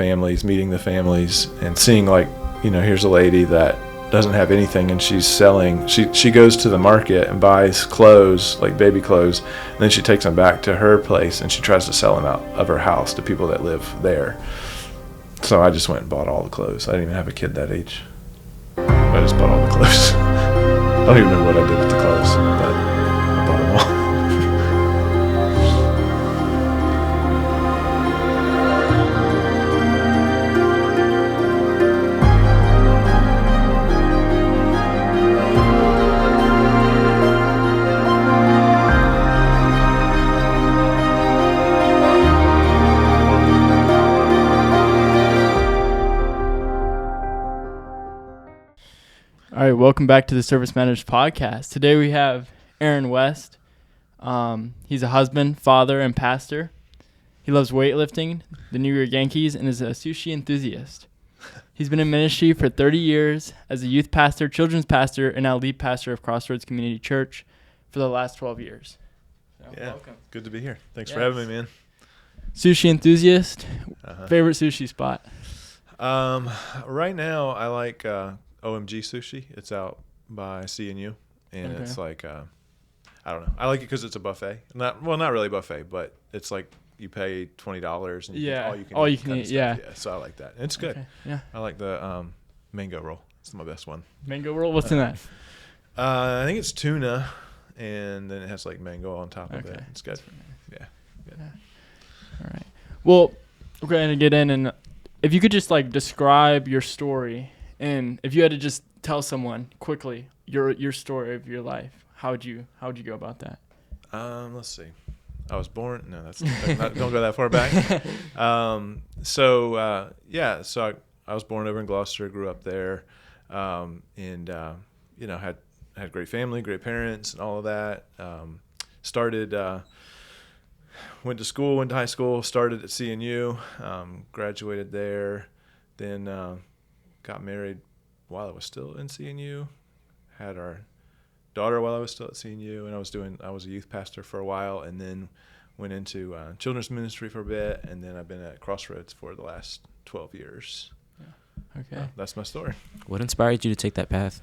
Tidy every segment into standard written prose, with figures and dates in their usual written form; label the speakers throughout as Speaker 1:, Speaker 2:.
Speaker 1: families, meeting the families, and seeing like, here's a lady that doesn't have anything and she's selling. She goes to the market and buys clothes, like baby clothes, and then she takes them back to her place and she tries to sell them out of her house to people that live there. So I just went and bought all the clothes. I didn't even have a kid that age. I just bought all the clothes. I don't even know what I did with the clothes, but I bought them all.
Speaker 2: All right, welcome back to the Service Matters podcast. Today we have Aaron West. He's a husband, father, and pastor. He loves weightlifting, the New York Yankees, and is a sushi enthusiast. He's been in ministry for 30 years as a youth pastor, children's pastor, and now lead pastor of Crossroads Community Church for the last 12 years. So, welcome.
Speaker 1: Good to be here. Thanks for having me, man.
Speaker 2: Sushi Enthusiast, favorite sushi spot?
Speaker 1: Right now I like OMG Sushi. It's out by C&U, and it's like I don't know. I like it because it's a buffet. Not really a buffet, but it's like you pay $20 and all you can eat. Yeah. So I like that. It's good.
Speaker 2: Okay. Yeah.
Speaker 1: I like the mango roll. It's my best one.
Speaker 2: Mango roll. What's in that?
Speaker 1: I think it's tuna, and then it has like mango on top of it. It's good. Yeah. Good.
Speaker 2: All right. Well, we're going to get in, and if you could just like describe your story. And if you had to just tell someone quickly your story of your life, how would you go about that?
Speaker 1: Let's see. I was born. No, don't go that far back. So I was born over in Gloucester, grew up there, and had great family, great parents, and all of that. Went to high school, started at C&U, graduated there, then got married while I was still in C&U, had our daughter while I was still at C&U, and I was a youth pastor for a while, and then went into children's ministry for a bit, and then I've been at Crossroads for the last 12 years.
Speaker 2: Yeah. Okay.
Speaker 1: That's my story.
Speaker 3: What inspired you to take that path?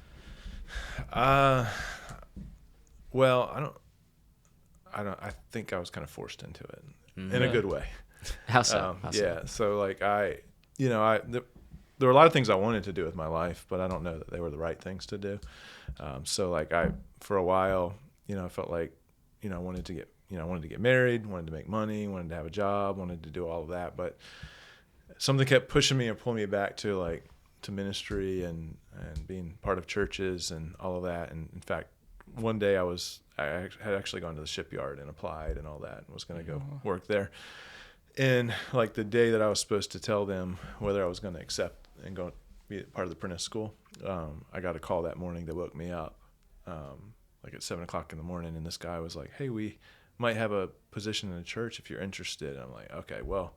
Speaker 1: Well, I think I was kind of forced into it in a good way.
Speaker 3: How so?
Speaker 1: Yeah. So like there were a lot of things I wanted to do with my life, but I don't know that they were the right things to do. So like for a while, I felt like, I wanted to get married, wanted to make money, wanted to have a job, wanted to do all of that. But something kept pushing me and pulling me back to ministry and being part of churches and all of that. And in fact, one day I had actually gone to the shipyard and applied and all that and was going to go work there. And like the day that I was supposed to tell them whether I was going to accept and go be part of the apprentice school, I got a call that morning that woke me up, like at 7:00 in the morning. And this guy was like, "Hey, we might have a position in the church if you're interested." And I'm like, "Okay, well,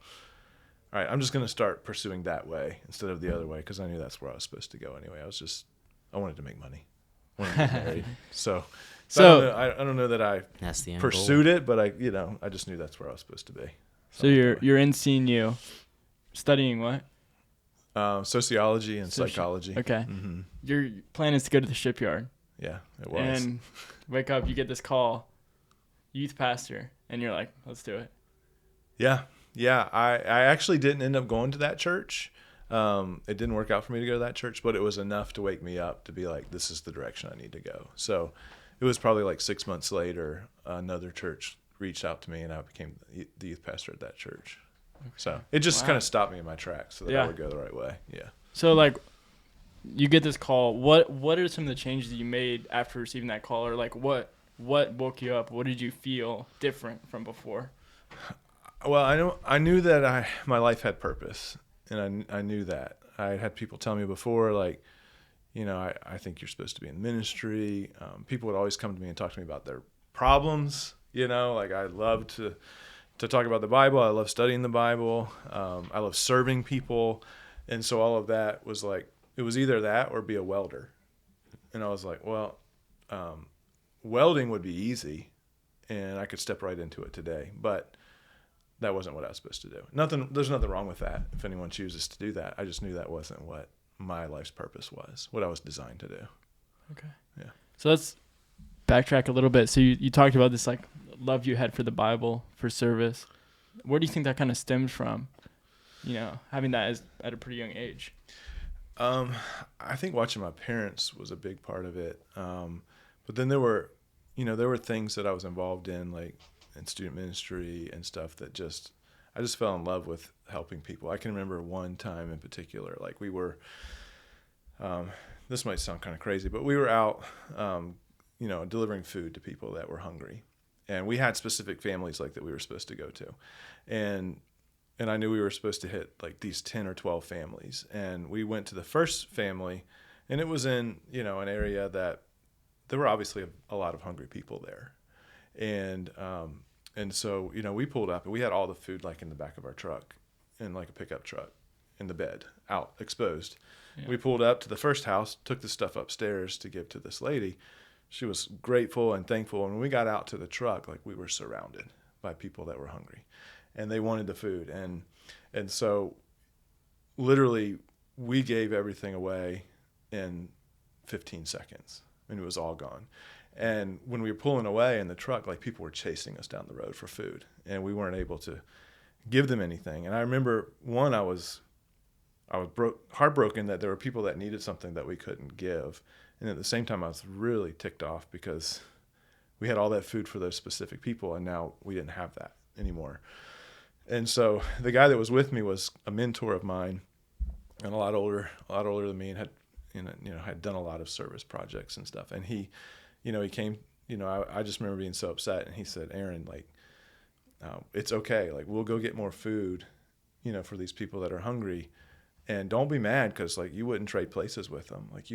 Speaker 1: all right, I'm just going to start pursuing that way instead of the other way," because I knew that's where I was supposed to go anyway. I wanted to make money, I wanted to get married. So I don't know that I
Speaker 3: that's the end
Speaker 1: pursued
Speaker 3: goal.
Speaker 1: it, but I just knew that's where I was supposed to be.
Speaker 2: So you're in C&U, studying what?
Speaker 1: Sociology and psychology.
Speaker 2: Okay.
Speaker 1: Mm-hmm. Your
Speaker 2: plan is to go to the shipyard.
Speaker 1: Yeah, it was.
Speaker 2: And wake up, you get this call, youth pastor, and you're like, let's do it.
Speaker 1: Yeah. I actually didn't end up going to that church. It didn't work out for me to go to that church, but it was enough to wake me up to be like, this is the direction I need to go. So it was probably like 6 months later, another church reached out to me, and I became the youth pastor at that church. Okay. So it just kind of stopped me in my tracks so that I would go the right way. Yeah.
Speaker 2: So like, you get this call. What are some of the changes that you made after receiving that call, or like what woke you up? What did you feel different from before?
Speaker 1: Well, I knew that my life had purpose, and I knew that. I had people tell me before, like, I think you're supposed to be in ministry. People would always come to me and talk to me about their problems. Like I love to talk about the Bible. I love studying the Bible. I love serving people. And so all of that was like, it was either that or be a welder. And I was like, well, welding would be easy and I could step right into it today. But that wasn't what I was supposed to do. There's nothing wrong with that if anyone chooses to do that. I just knew that wasn't what my life's purpose was, what I was designed to do.
Speaker 2: Okay.
Speaker 1: Yeah.
Speaker 2: So let's backtrack a little bit. So you talked about this like love you had for the Bible, for service. Where do you think that kind of stems from? Having that at a pretty young age.
Speaker 1: I think watching my parents was a big part of it. But then there were things that I was involved in, like in student ministry and stuff that I just fell in love with helping people. I can remember one time in particular, like we were, this might sound kind of crazy, but we were out, delivering food to people that were hungry. And we had specific families like that we were supposed to go to. And I knew we were supposed to hit like these 10 or 12 families. And we went to the first family, and it was in, an area that there were obviously a lot of hungry people there. And so, we pulled up and we had all the food like in the back of our truck, in like a pickup truck, in the bed, out, exposed. Yeah. We pulled up to the first house, took the stuff upstairs to give to this lady. She was grateful and thankful. And when we got out to the truck, like we were surrounded by people that were hungry. And they wanted the food. And so literally we gave everything away in 15 seconds and it was all gone. And when we were pulling away in the truck, like people were chasing us down the road for food and we weren't able to give them anything. And I remember I was heartbroken that there were people that needed something that we couldn't give. And at the same time, I was really ticked off because we had all that food for those specific people and now we didn't have that anymore. And so the guy that was with me was a mentor of mine and a lot older than me, and had done a lot of service projects and stuff. And he came, I just remember being so upset, and he said, Aaron, like, it's okay. Like, we'll go get more food, for these people that are hungry, and don't be mad. 'Cause like you wouldn't trade places with them. Like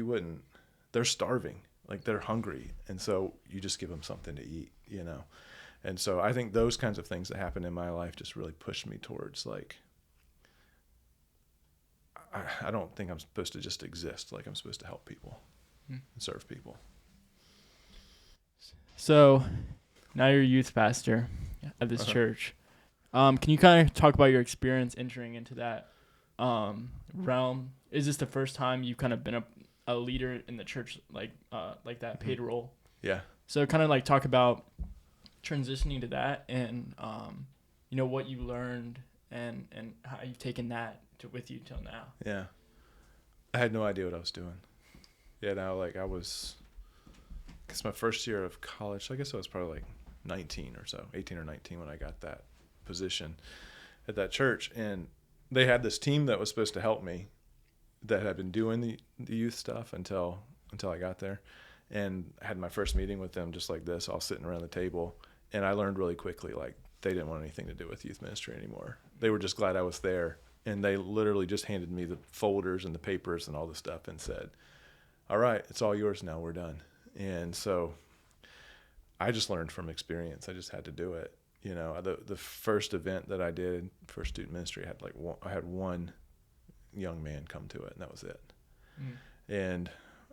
Speaker 1: they're starving, like they're hungry. And so you just give them something to eat, And so I think those kinds of things that happened in my life just really pushed me towards like, I don't think I'm supposed to just exist. Like I'm supposed to help people and serve people.
Speaker 2: So now you're a youth pastor at this church. Can you kind of talk about your experience entering into that realm? Is this the first time you've kind of been a leader in the church like that paid role?
Speaker 1: Yeah.
Speaker 2: So kind of like talk about transitioning to that and what you learned and how you've taken that with you till now.
Speaker 1: Yeah. I had no idea what I was doing. Yeah, now like it's my first year of college. I guess I was probably like 19 or so, 18 or 19 when I got that position at that church. And they had this team that was supposed to help me that had been doing the youth stuff until I got there. And I had my first meeting with them just like this, all sitting around the table. And I learned really quickly, like, they didn't want anything to do with youth ministry anymore. They were just glad I was there. And they literally just handed me the folders and the papers and all the stuff and said, all right, it's all yours now. We're done. And so I just learned from experience. I just had to do it. The first event that I did for student ministry, I had one young man come to it, and that was it. And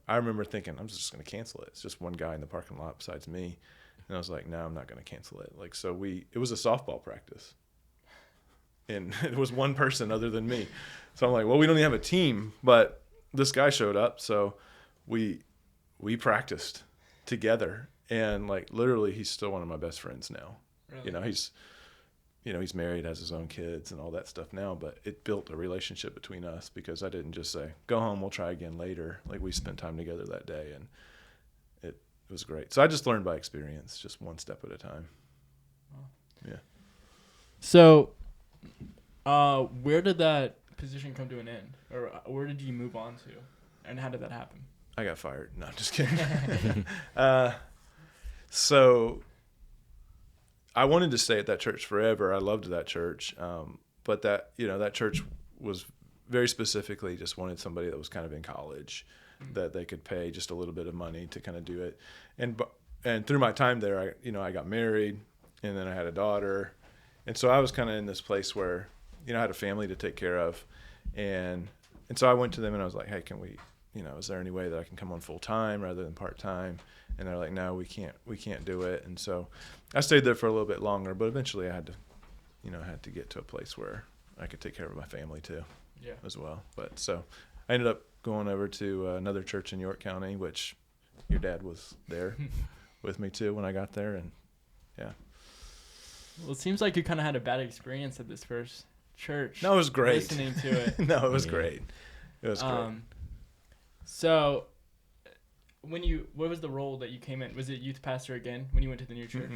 Speaker 1: I remember thinking, I'm just going to cancel it. It's just one guy in the parking lot besides me. And I was like, no, I'm not going to cancel it. Like, so it was a softball practice. And it was one person other than me. So I'm like, well, we don't even have a team, but this guy showed up. So we practiced together. And like, literally, he's still one of my best friends now. Really? He's married, has his own kids and all that stuff now, but it built a relationship between us because I didn't just say, go home, we'll try again later. Like, we spent time together that day, and it was great. So I just learned by experience, just one step at a time.
Speaker 2: Wow.
Speaker 1: Yeah.
Speaker 2: So where did that position come to an end? Or where did you move on to? And how did that happen?
Speaker 1: I got fired. No, I'm just kidding. So I wanted to stay at that church forever. I loved that church. But that church was very specifically just wanted somebody that was kind of in college, that they could pay just a little bit of money to kind of do it. And through my time there, I got married, and then I had a daughter. And so I was kind of in this place where, I had a family to take care of. And so I went to them and I was like, hey, can we, is there any way that I can come on full time rather than part time? And they're like, no, we can't do it. And so I stayed there for a little bit longer, but eventually I had to I had to get to a place where I could take care of my family too,
Speaker 2: Yeah.
Speaker 1: as well. But so I ended up going over to another church in York County, which your dad was there with me too when I got there, and yeah.
Speaker 2: Well, it seems like you kind of had a bad experience at this first church.
Speaker 1: No, it was great.
Speaker 2: Listening to it.
Speaker 1: No, it was great. It was great.
Speaker 2: So, what was the role that you came in? Was it youth pastor again when you went to the new church?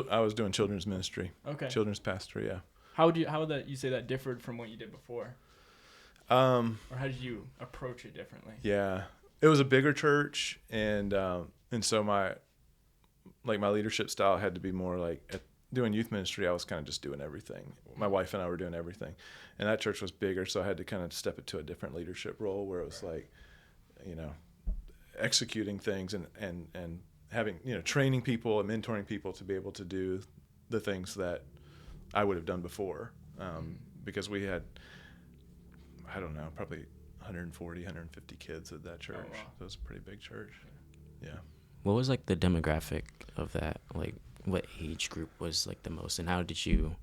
Speaker 1: I was doing children's ministry.
Speaker 2: Okay.
Speaker 1: Children's pastor, yeah.
Speaker 2: How would you say that differed from what you did before? Or how did you approach it differently?
Speaker 1: Yeah, it was a bigger church, and so my leadership style had to be more like doing youth ministry. I was kind of just doing everything. My wife and I were doing everything, and that church was bigger, so I had to kind of step into a different leadership role where it was like, executing things and having, training people and mentoring people to be able to do the things that I would have done before, because we had, I don't know, probably 140, 150 kids at that church.
Speaker 2: Oh, wow.
Speaker 1: So it was a pretty big church. Yeah.
Speaker 3: What was like the demographic of that? Like, what age group was like the most, and how did you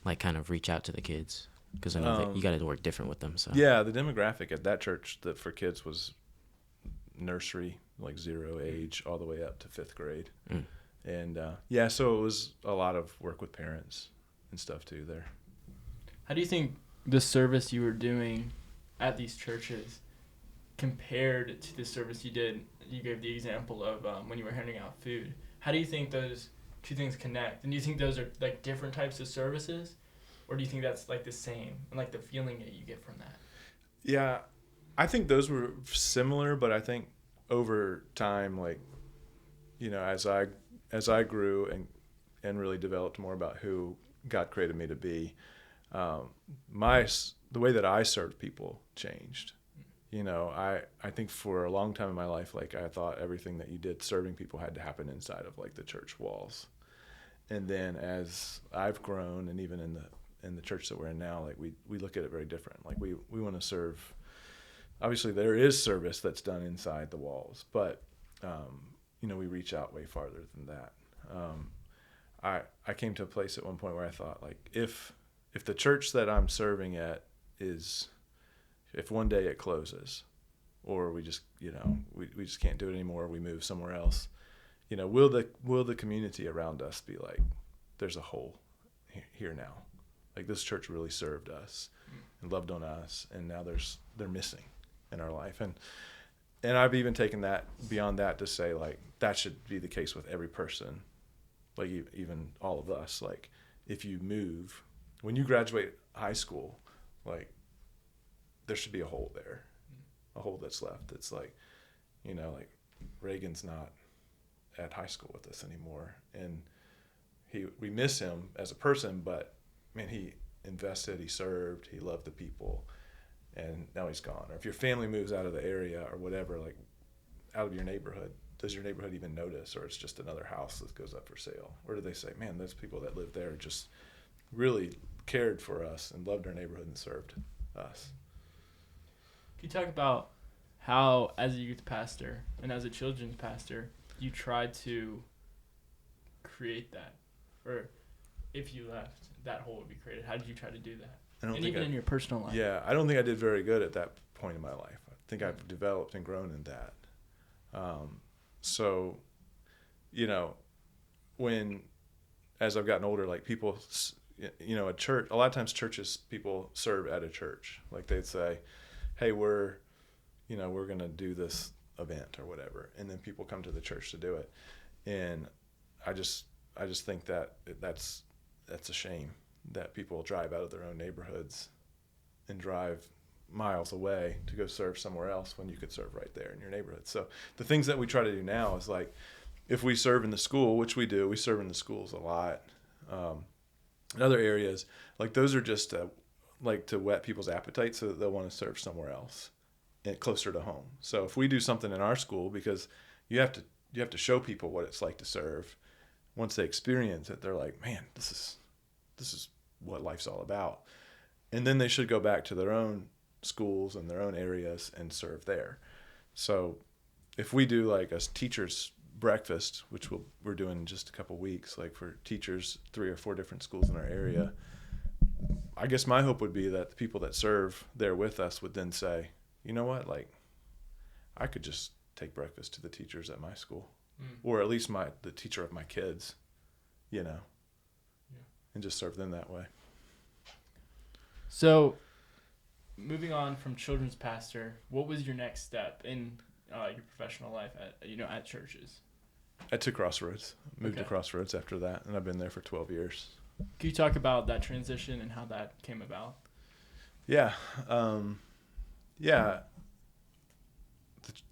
Speaker 3: like kind of reach out to the kids? Because I know that you got to work different with them. So
Speaker 1: yeah, the demographic at that church for kids was nursery, like 0 age, all the way up to 5th grade. And so it was a lot of work with parents and stuff too there.
Speaker 2: How do you think the service you were doing at these churches compared to the service you did? You gave the example of when you were handing out food. How do you think those two things connect? And do you think those are like different types of services, or do you think that's like the same and like the feeling that you get from that?
Speaker 1: Yeah, I think those were similar, but I think over time, like, as I grew and really developed more about who God created me to be, the way that I served people changed. I think for a long time in my life, like, I thought everything that you did serving people had to happen inside of like the church walls. And then as I've grown, and even in the church that we're in now, like we look at it very different. Like we want to serve. Obviously, there is service that's done inside the walls, but we reach out way farther than that. I came to a place at one point where I thought, like, if the church that I'm serving at if one day it closes, or we just we just can't do it anymore, we move somewhere else, will the community around us be like, there's a hole here now, like this church really served us and loved on us, and now they're missing in our life. And I've even taken that beyond that to say, like, that should be the case with every person, like even all of us. Like, if you move, when you graduate high school, like, there should be a hole there, a hole that's left. It's like, like Reagan's not at high school with us anymore, and we miss him as a person, but man, he invested, he served, he loved the people, and now he's gone. Or if your family moves out of the area or whatever, like out of your neighborhood, does your neighborhood even notice, or it's just another house that goes up for sale? Or do they say, man, those people that lived there just really cared for us and loved our neighborhood and served us?
Speaker 2: Can you talk about how, as a youth pastor and as a children's pastor, you tried to create that? Or if you left, that hole would be created. How did you try to do that? And even in your personal life?
Speaker 1: Yeah, I don't think I did very good at that point in my life. I think I've developed and grown in that. So, as I've gotten older, like, people, at church, a lot of times churches, people serve at a church. Like, they'd say, hey, we're going to do this event or whatever. And then people come to the church to do it. And I just think that that's a shame that people drive out of their own neighborhoods and drive miles away to go serve somewhere else when you could serve right there in your neighborhood. So the things that we try to do now is, like, if we serve in the school, which we do, we serve in the schools a lot. In other areas, like, those are just to whet people's appetite so that they'll want to serve somewhere else and closer to home. So if we do something in our school, because you have to show people what it's like to serve. Once they experience it, they're like, man, this is what life's all about. And then they should go back to their own schools and their own areas and serve there. So if we do like a teacher's breakfast, which we're doing in just a couple weeks, like for teachers, 3 or 4 different schools in our area, I guess my hope would be that the people that serve there with us would then say, you know what, like, I could just take breakfast to the teachers at my school, or at least the teacher of my kids, you know, and just serve them that way.
Speaker 2: So, moving on from children's pastor, what was your next step in your professional life at churches?
Speaker 1: I took Crossroads, moved to Crossroads after that, and I've been there for 12 years.
Speaker 2: Can you talk about that transition and how that came about?
Speaker 1: Yeah.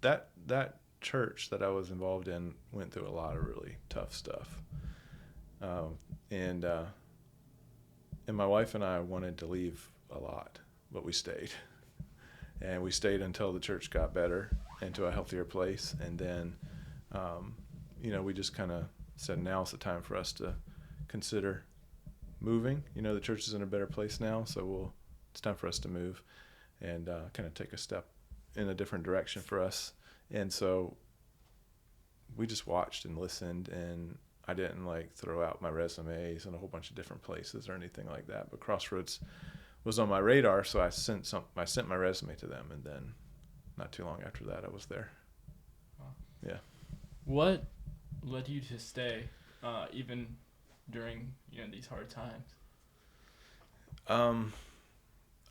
Speaker 1: That church that I was involved in went through a lot of really tough stuff. And my wife and I wanted to leave a lot, but we stayed. And we stayed until the church got better and to a healthier place. And then, we just kind of said, now's the time for us to consider moving. The church is in a better place now, so it's time for us to move and kind of take a step in a different direction for us. And so we just watched and listened, and I didn't throw out my resumes in a whole bunch of different places or anything like that. But Crossroads was on my radar, so I sent my resume to them, and then not too long after that, I was there.
Speaker 2: Wow.
Speaker 1: Yeah.
Speaker 2: What led you to stay, even during these hard times?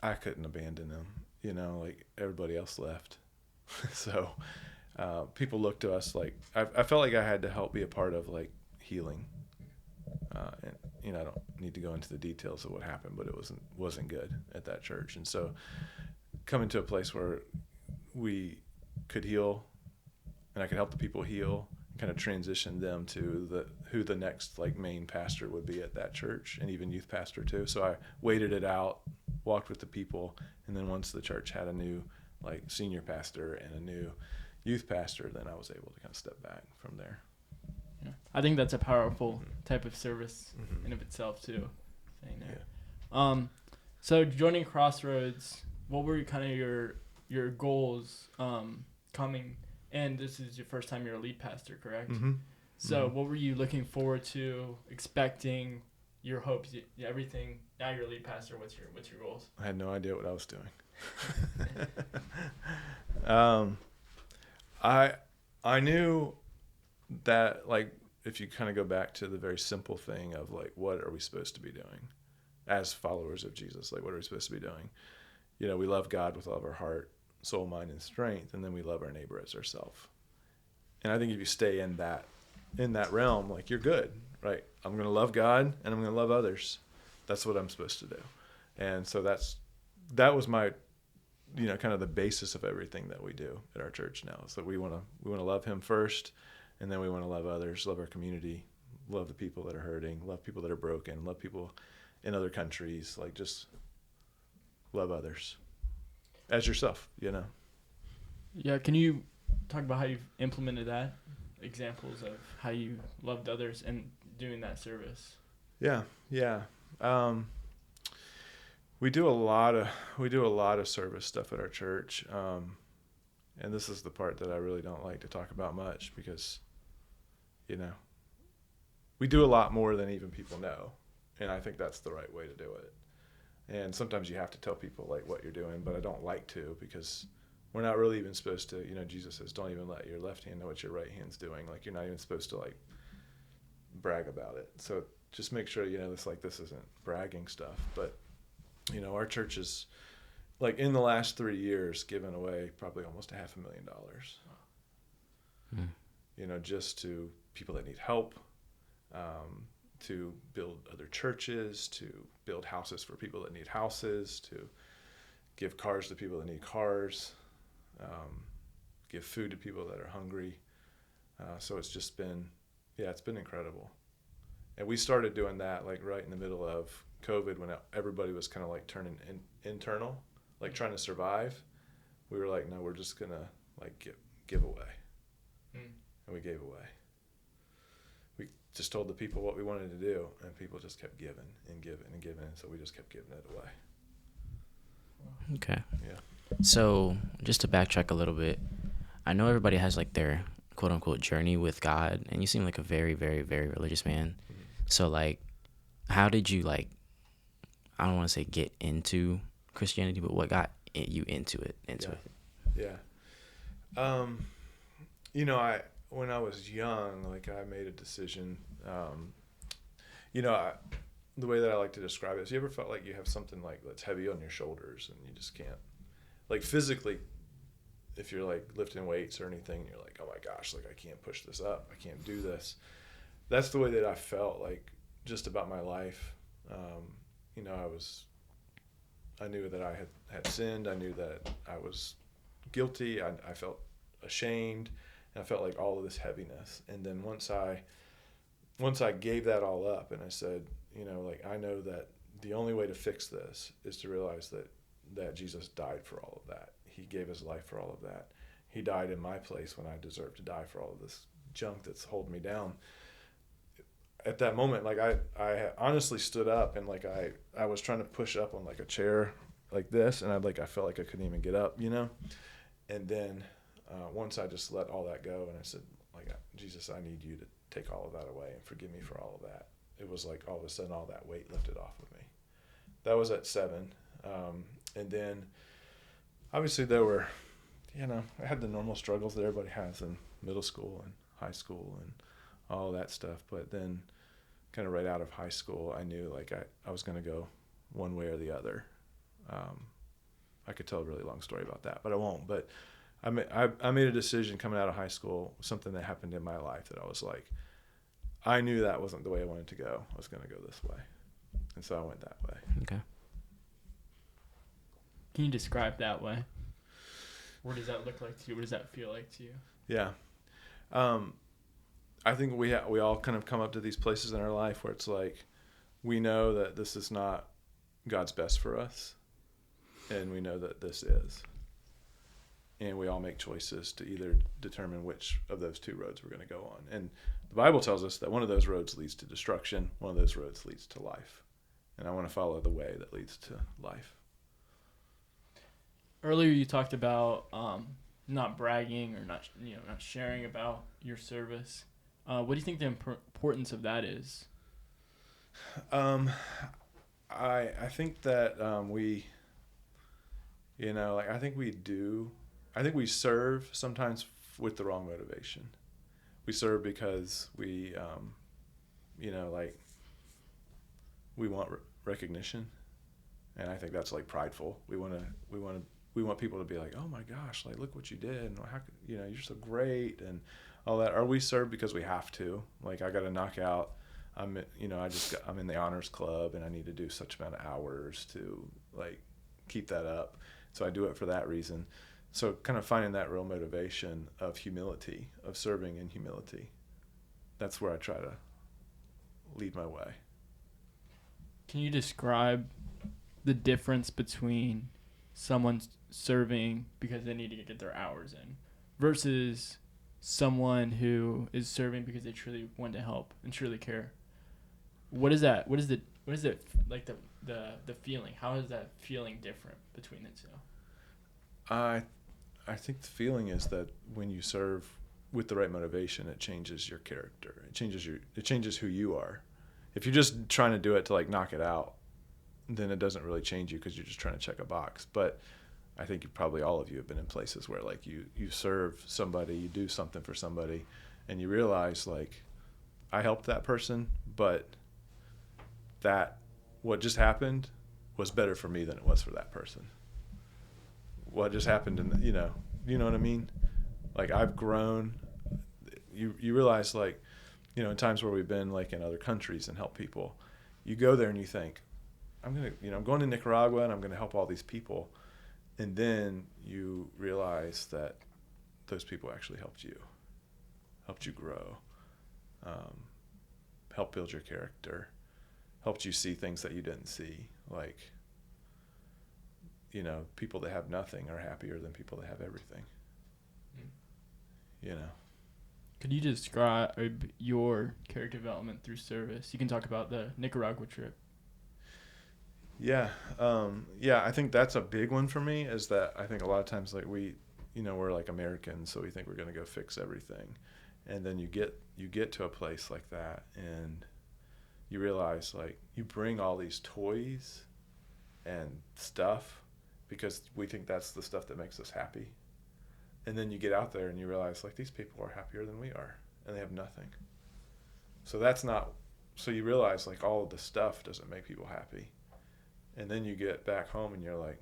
Speaker 1: I couldn't abandon them. Everybody else left, so people looked to us I felt like I had to help be a part of healing. And I don't need to go into the details of what happened, but it wasn't good at that church. And so coming to a place where we could heal and I could help the people heal and kind of transition them to who the next main pastor would be at that church, and even youth pastor too. So I waited it out, walked with the people, and then once the church had a new senior pastor and a new youth pastor, then I was able to kind of step back from there.
Speaker 2: Yeah. I think that's a powerful type of service in of itself too. Saying there. Yeah. So joining Crossroads, what were kind of your goals coming? And this is your first time you're a lead pastor, correct? Mm-hmm. So what were you looking forward to, expecting, your hopes, everything? Now you're a lead pastor. What's your goals?
Speaker 1: I had no idea what I was doing. I knew that if you kind of go back to the very simple thing of what are we supposed to be doing as followers of Jesus? What are we supposed to be doing? We love God with all of our heart, soul, mind, and strength, and then we love our neighbor as ourselves. And I think if you stay in that realm, you're good, right? I'm going to love God and I'm going to love others. That's what I'm supposed to do. And so that was my kind of the basis of everything that we do at our church now. So we want to love him first, and then we want to love others, love our community, love the people that are hurting, love people that are broken, love people in other countries, just love others as yourself,
Speaker 2: Yeah, can you talk about how you've implemented that? Examples of how you loved others and doing that service.
Speaker 1: Yeah. We do a lot of service stuff at our church, and this is the part that I really don't like to talk about much because, we do a lot more than even people know, and I think that's the right way to do it. And sometimes you have to tell people what you're doing, but I don't like to, because we're not really even supposed to. Jesus says, "Don't even let your left hand know what your right hand's doing." You're not even supposed to brag about it. So just make sure this isn't bragging stuff, but. Our church is, in the last 3 years, given away probably almost $500,000. Just to people that need help, to build other churches, to build houses for people that need houses, to give cars to people that need cars, give food to people that are hungry. So it's just been, it's been incredible. And we started doing that right in the middle of COVID, when everybody was kind of turning internal, trying to survive. We were no, we're just gonna give away. And we gave away. We just told the people what we wanted to do, and people just kept giving and giving and giving, and so we just kept giving it away.
Speaker 3: Okay.
Speaker 1: Yeah.
Speaker 3: So just to backtrack a little bit, I know everybody has their quote unquote journey with God, and you seem like a very, very, very religious man. Mm-hmm. So how did you I don't want to say get into Christianity, but what got you into it?
Speaker 1: Yeah. When I was young, like I made a decision. The way that I like to describe it is, you ever felt like you have something like that's heavy on your shoulders and you just can't, like physically, if you're like lifting weights or anything, you're like, oh my gosh, like I can't push this up, I can't do this. That's the way that I felt like just about my life. I knew that I had sinned. I knew that I was guilty. I felt ashamed, and I felt like all of this heaviness. And then once I gave that all up and I said, like, I know that the only way to fix this is to realize that Jesus died for all of that. He gave his life for all of that. He died in my place when I deserved to die for all of this junk that's holding me down. At that moment, like I honestly stood up and like I was trying to push up on like a chair like this, and I felt like I couldn't even get up, And then once I just let all that go and I said, like, Jesus, I need you to take all of that away and forgive me for all of that. It was like all of a sudden all that weight lifted off of me. That was at 7. And then obviously there were, I had the normal struggles that everybody has in middle school and high school and all that stuff. But then kind of right out of high school, I knew like I was going to go one way or the other. I could tell a really long story about that, but I won't. But I made a decision coming out of high school, something that happened in my life that I was like, I knew that wasn't the way I wanted to go. I was going to go this way. And so I went that way.
Speaker 3: Okay.
Speaker 2: Can you describe that way? What does that look like to you? What does that feel like to you?
Speaker 1: Yeah. I think we all kind of come up to these places in our life where it's like, we know that this is not God's best for us. And we know that this is. And we all make choices to either determine which of those two roads we're going to go on. And the Bible tells us that one of those roads leads to destruction. One of those roads leads to life. And I want to follow the way that leads to life.
Speaker 2: Earlier you talked about not bragging or not sharing about your service. What do you think the importance of that is?
Speaker 1: I think that I think we serve sometimes with the wrong motivation. We serve because we want recognition, and I think that's like prideful. We want people to be like, oh my gosh, like look what you did, and how could, you're so great, and all that. Or we serve because we have to. Like I got to knock out. I'm in the honors club, and I need to do such amount of hours to like keep that up. So I do it for that reason. So kind of finding that real motivation of humility, of serving in humility. That's where I try to lead my way.
Speaker 2: Can you describe the difference between someone serving because they need to get their hours in versus someone who is serving because they truly want to help and truly care? What is that? What is it like the feeling? How is that feeling different between the two?
Speaker 1: I think the feeling is that when you serve with the right motivation, it changes your character. It changes who you are. If you're just trying to do it to like knock it out, then it doesn't really change you because you're just trying to check a box. But I think probably all of you have been in places where like you serve somebody, you do something for somebody, and you realize like, I helped that person, but that what just happened was better for me than it was for that person. What just happened you know what I mean? Like I've grown. You realize like, in times where we've been like in other countries and help people, you go there and you think, I'm going to Nicaragua and I'm going to help all these people. And then you realize that those people actually helped you grow, help build your character, helped you see things that you didn't see. Like, people that have nothing are happier than people that have everything.
Speaker 2: Could you describe your character development through service? You can talk about the Nicaragua trip.
Speaker 1: Yeah. I think that's a big one for me, is that I think a lot of times like we're like Americans, so we think we're going to go fix everything. And then you get to a place like that and you realize like you bring all these toys and stuff, because we think that's the stuff that makes us happy. And then you get out there and you realize, like, these people are happier than we are, and they have nothing. So you realize, like, all of the stuff doesn't make people happy. And then you get back home and you're like,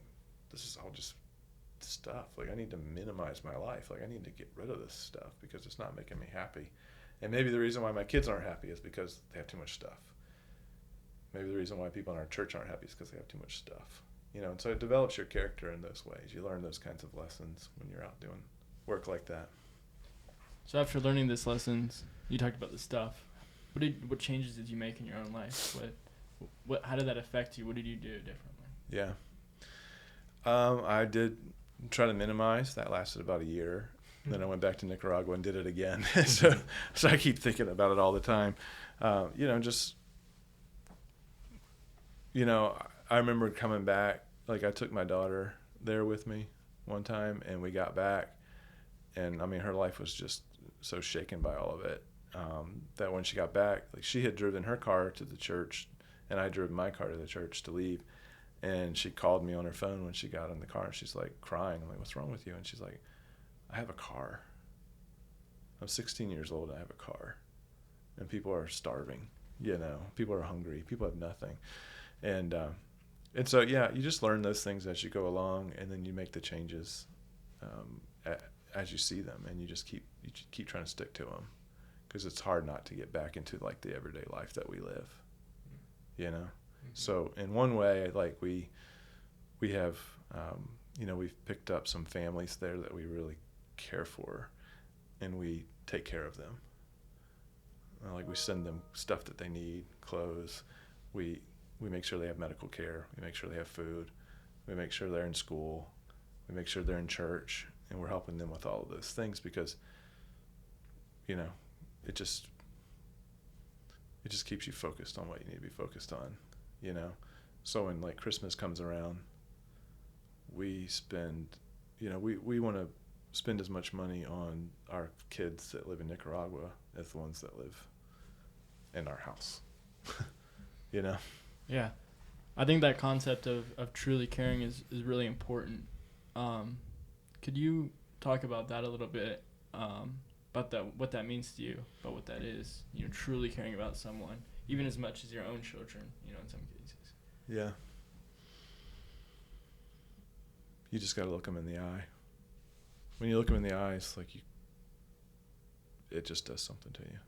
Speaker 1: this is all just stuff. Like, I need to minimize my life. Like, I need to get rid of this stuff because it's not making me happy. And maybe the reason why my kids aren't happy is because they have too much stuff. Maybe the reason why people in our church aren't happy is because they have too much stuff. And so it develops your character in those ways. You learn those kinds of lessons when you're out doing work like that.
Speaker 2: So after learning these lessons, you talked about the stuff. What changes did you make in your own life? How did that affect you? What did you do differently?
Speaker 1: Yeah. I did try to minimize. That lasted about a year. Then I went back to Nicaragua and did it again. so I keep thinking about it all the time. I remember coming back. Like, I took my daughter there with me one time, and we got back. And, I mean, her life was just so shaken by all of it that when she got back, like, she had driven her car to the church, and I drove my car to the church to leave. And she called me on her phone when she got in the car, and she's, like, crying. I'm like, what's wrong with you? And she's like, I have a car. I'm 16 years old, and I have a car. And people are starving, People are hungry. People have nothing. And so, yeah, you just learn those things as you go along, and then you make the changes as you see them, and you keep trying to stick to them, because it's hard not to get back into, like, the everyday life that we live, Mm-hmm. So in one way, like, we have, we've picked up some families there that we really care for, and we take care of them. Like, we send them stuff that they need, clothes. We make sure they have medical care. We make sure they have food. We make sure they're in school. We make sure they're in church, and we're helping them with all of those things because, it just keeps you focused on what you need to be focused on, So when, like, Christmas comes around, we spend, we want to spend as much money on our kids that live in Nicaragua as the ones that live in our house,
Speaker 2: Yeah. I think that concept of truly caring is really important. Could you talk about that a little bit, about what that means to you, about what that is, truly caring about someone, even as much as your own children, in some cases?
Speaker 1: Yeah. You just got to look them in the eye. When you look them in the eyes, like, it just does something to you.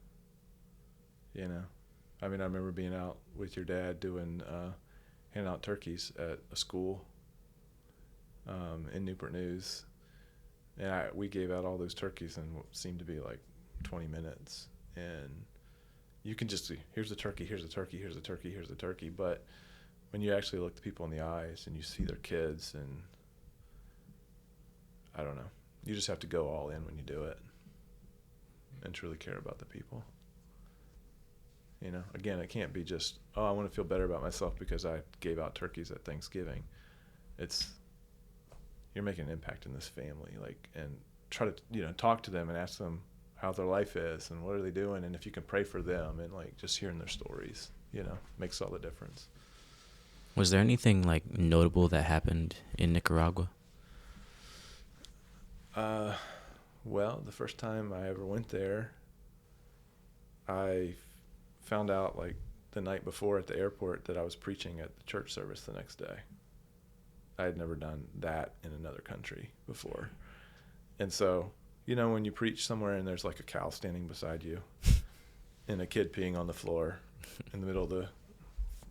Speaker 1: I mean, I remember being out with your dad doing, handing out turkeys at a school in Newport News. And we gave out all those turkeys in what seemed to be like 20 minutes. And you can just see, here's the turkey, here's the turkey, here's the turkey, here's the turkey. But when you actually look the people in the eyes and you see their kids, and I don't know, you just have to go all in when you do it and truly care about the people. Again, it can't be just, I want to feel better about myself because I gave out turkeys at Thanksgiving. You're making an impact in this family, like, and try to, talk to them and ask them how their life is and what are they doing, and if you can pray for them, and, like, just hearing their stories, makes all the difference.
Speaker 3: Was there anything, like, notable that happened in Nicaragua?
Speaker 1: Well, the first time I ever went there, I found out, like, the night before at the airport that I was preaching at the church service the next day. I had never done that in another country before. And so, when you preach somewhere and there's, like, a cow standing beside you and a kid peeing on the floor in the middle of the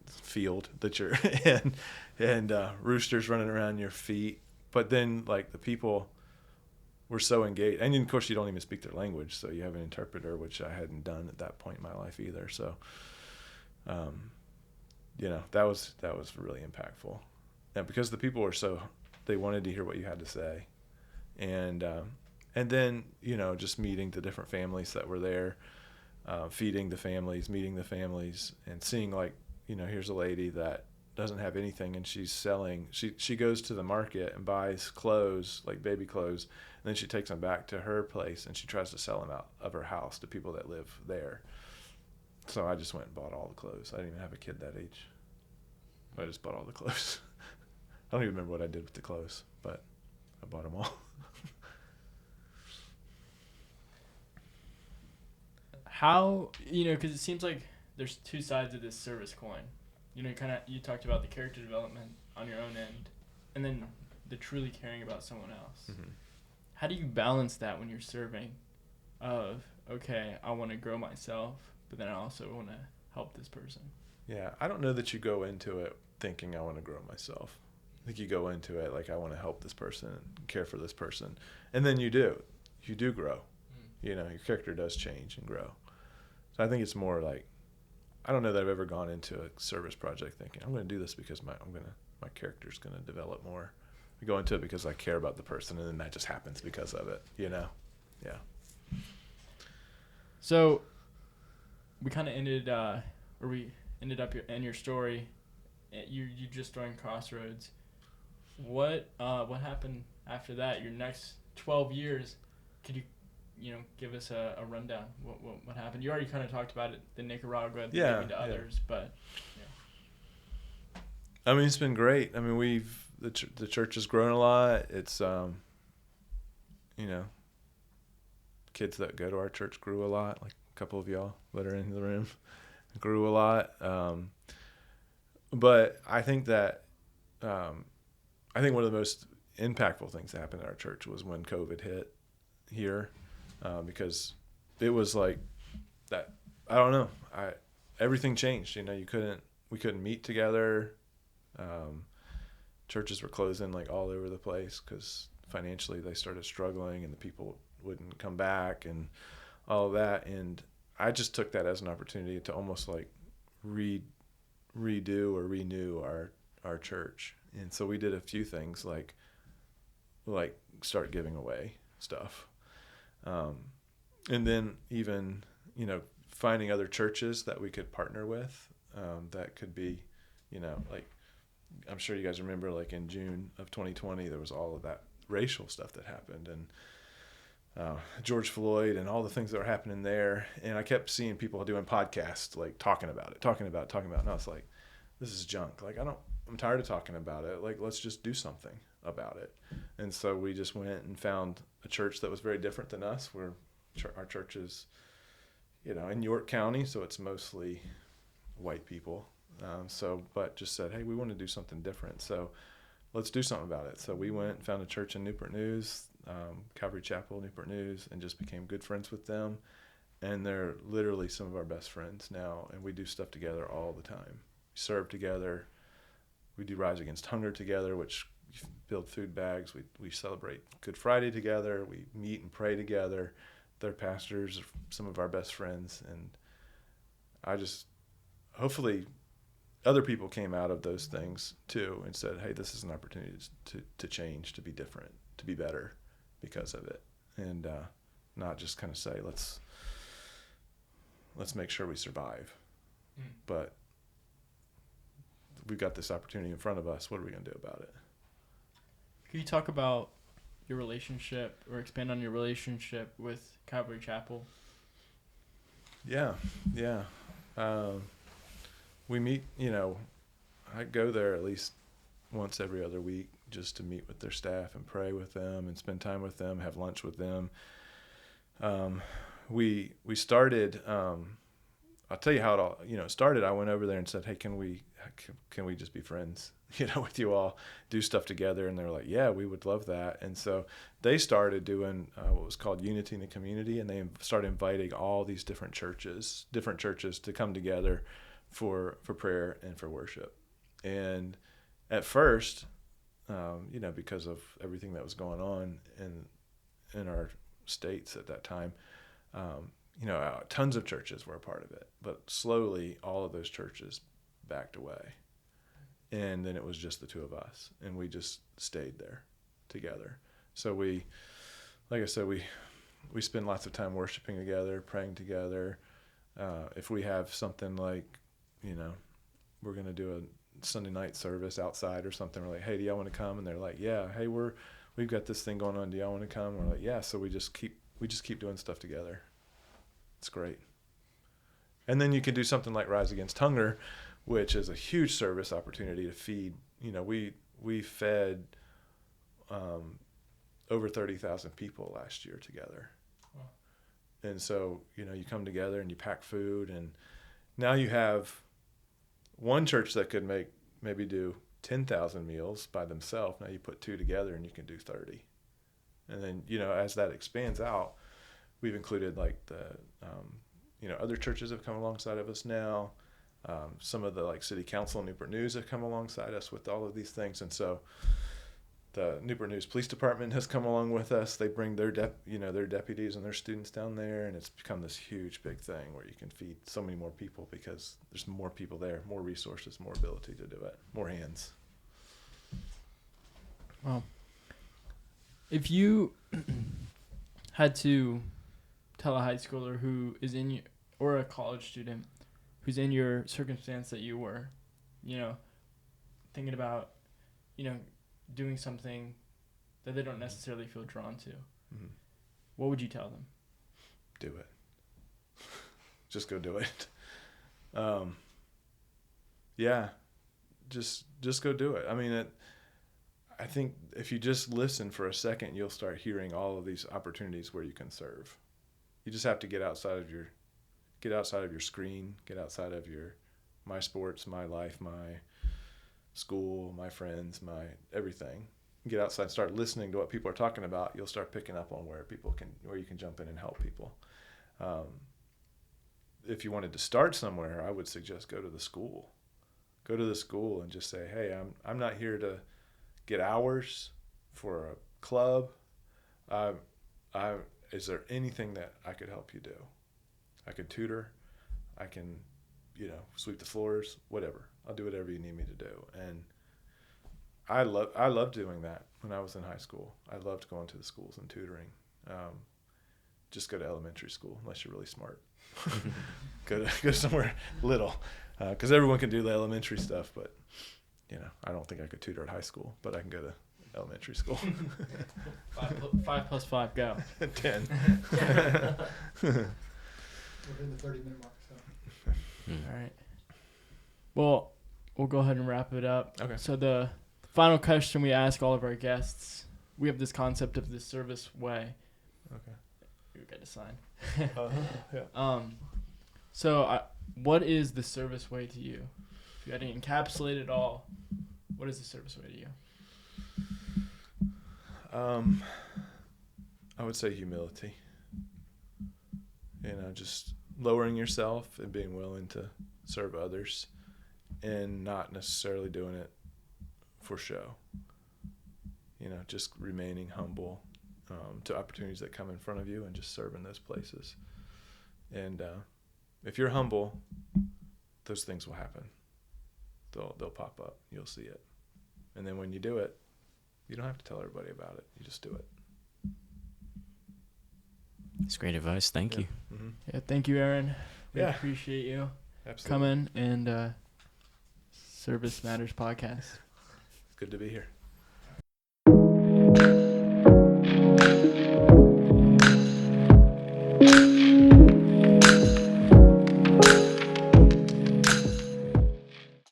Speaker 1: field that you're in, and roosters running around your feet, but then, like, the people were so engaged, and of course you don't even speak their language, so you have an interpreter, which I hadn't done at that point in my life either. So, that was really impactful, and because the people were they wanted to hear what you had to say, and then just meeting the different families that were there, feeding the families, meeting the families, and seeing, like, here's a lady that doesn't have anything, and she's selling. She goes to the market and buys clothes, like baby clothes, and then she takes them back to her place and she tries to sell them out of her house to people that live there. So I just went and bought all the clothes. I didn't even have a kid that age. I just bought all the clothes I don't even remember what I did with the clothes, but I bought them all.
Speaker 2: How, because it seems like there's two sides of this service coin. You talked about the character development on your own end, and then the truly caring about someone else.
Speaker 1: Mm-hmm.
Speaker 2: How do you balance that when you're serving? Of, okay, I want to grow myself, but then I also want to help this person.
Speaker 1: Yeah, I don't know that you go into it thinking I want to grow myself. I think you go into it like I want to help this person, care for this person, and then you do grow. Your character does change and grow. So I think it's more like, I don't know that I've ever gone into a service project thinking I'm going to do this because my character's going to develop more. I go into it because I care about the person, and then that just happens because of it. Yeah.
Speaker 2: So we kind of ended up in your story. You just joined Crossroads. What happened after that? Your next 12 years, could you give us a rundown? What happened? You already kind of talked about it, the Nicaragua, maybe to others, but yeah.
Speaker 1: I mean, it's been great. I mean, the church has grown a lot. It's kids that go to our church grew a lot. Like a couple of y'all that are in the room grew a lot. But I think that one of the most impactful things that happened at our church was when COVID hit here, because it was like that. I don't know. Everything changed. We couldn't meet together. Churches were closing like all over the place because financially they started struggling, and the people wouldn't come back and all of that. And I just took that as an opportunity to almost like redo or renew our church. And so we did a few things like start giving away stuff. And then even, finding other churches that we could partner with, that could be, like, I'm sure you guys remember, like in June of 2020, there was all of that racial stuff that happened, and George Floyd and all the things that were happening there. And I kept seeing people doing podcasts, like talking about it. And I was like, this is junk. Like, I'm tired of talking about it. Like, let's just do something about it. And so we just went and found a church that was very different than us. Our church is, in York County, so it's mostly white people. But just said, hey, we want to do something different. So let's do something about it. So we went and found a church in Newport News, Calvary Chapel, Newport News, and just became good friends with them. And they're literally some of our best friends now. And we do stuff together all the time. We serve together. We do Rise Against Hunger together, which build food bags. We celebrate Good Friday together. We meet and pray together. Their pastors are some of our best friends. And hopefully other people came out of those things too and said, hey, this is an opportunity to change, to be different, to be better because of it. And not just kind of say, let's make sure we survive. But we've got this opportunity in front of us. What are we going to do about it?
Speaker 2: Can you talk about your relationship or expand on your relationship with Calvary Chapel?
Speaker 1: Yeah. We meet, I go there at least once every other week just to meet with their staff and pray with them and spend time with them, have lunch with them. We started, I'll tell you how it all, started. I went over there and said, hey, can we just be friends, with you all, do stuff together? And they were like, yeah, we would love that. And so they started doing what was called Unity in the Community, and they started inviting all these different churches to come together for prayer and for worship. And at first, because of everything that was going on in our states at that time, tons of churches were a part of it, but slowly all of those churches backed away. And then it was just the two of us, and we just stayed there together. So we spend lots of time worshiping together, praying together. If we have something like, we're going to do a Sunday night service outside or something, we're like, hey, do y'all want to come? And they're like, yeah. Hey, we've got this thing going on. Do y'all want to come? We're like, yeah. So we just keep doing stuff together. It's great. And then you can do something like Rise Against Hunger, which is a huge service opportunity to feed. We we fed over 30,000 people last year together. Wow. And so, you know, you come together and you pack food, and now you have one church that could maybe do 10,000 meals by themselves. Now you put two together and you can do 30. And then, you know, as that expands out, we've included like the, you know, other churches have come alongside of us now. Some of the like city council in Newport News have come alongside us with all of these things. And so the Newport News Police Department has come along with us. They bring their their deputies and their students down there, and it's become this huge big thing where you can feed so many more people because there's more people there, more resources, more ability to do it, more hands.
Speaker 2: Wow. If you had to tell a high schooler who is in your, or a college student who's in your circumstance that you were, you know, thinking about, you know, doing something that they don't necessarily feel drawn to, what would you tell them?
Speaker 1: Do it. Just go do it. Yeah, just go do it. I mean, I think if you just listen for a second, you'll start hearing all of these opportunities where you can serve. You just have to get outside of your screen, get outside of your my sports, my life, my school, my friends, my everything. Get outside, start listening to what people are talking about. You'll start picking up on where you can jump in and help people. If you wanted to start somewhere, I would suggest go to the school. Go to the school and just say, hey, I'm not here to get hours for a club. Is there anything that I could help you do? I could tutor. I can, you know, sweep the floors, whatever. I'll do whatever you need me to do. And I loved doing that when I was in high school. I loved going to the schools and tutoring. Just go to elementary school unless you're really smart. Go somewhere little, because everyone can do the elementary stuff. But you know, I don't think I could tutor at high school, but I can go to elementary school.
Speaker 2: 5 plus 5, go.
Speaker 1: 10.
Speaker 4: Within the 30-minute mark. So.
Speaker 2: All right. Well, we'll go ahead and wrap it up.
Speaker 1: Okay.
Speaker 2: So the final question we ask all of our guests, we have this concept of the service way.
Speaker 1: Okay.
Speaker 2: You got to sign.
Speaker 1: Yeah.
Speaker 2: So what is the service way to you? If you had to encapsulate it all, what is the service way to you?
Speaker 1: I would say humility. You know, just lowering yourself and being willing to serve others and not necessarily doing it for show. You know, just remaining humble to opportunities that come in front of you and just serving those places. And if you're humble, those things will happen. They'll pop up. You'll see it. And then when you do it, you don't have to tell everybody about it. You just do it.
Speaker 3: That's great advice. Thank you.
Speaker 1: Mm-hmm.
Speaker 2: Yeah, thank you, Aaron. We
Speaker 1: Yeah.
Speaker 2: appreciate you
Speaker 1: Absolutely.
Speaker 2: coming and Service Matters podcast.
Speaker 1: It's good to be here.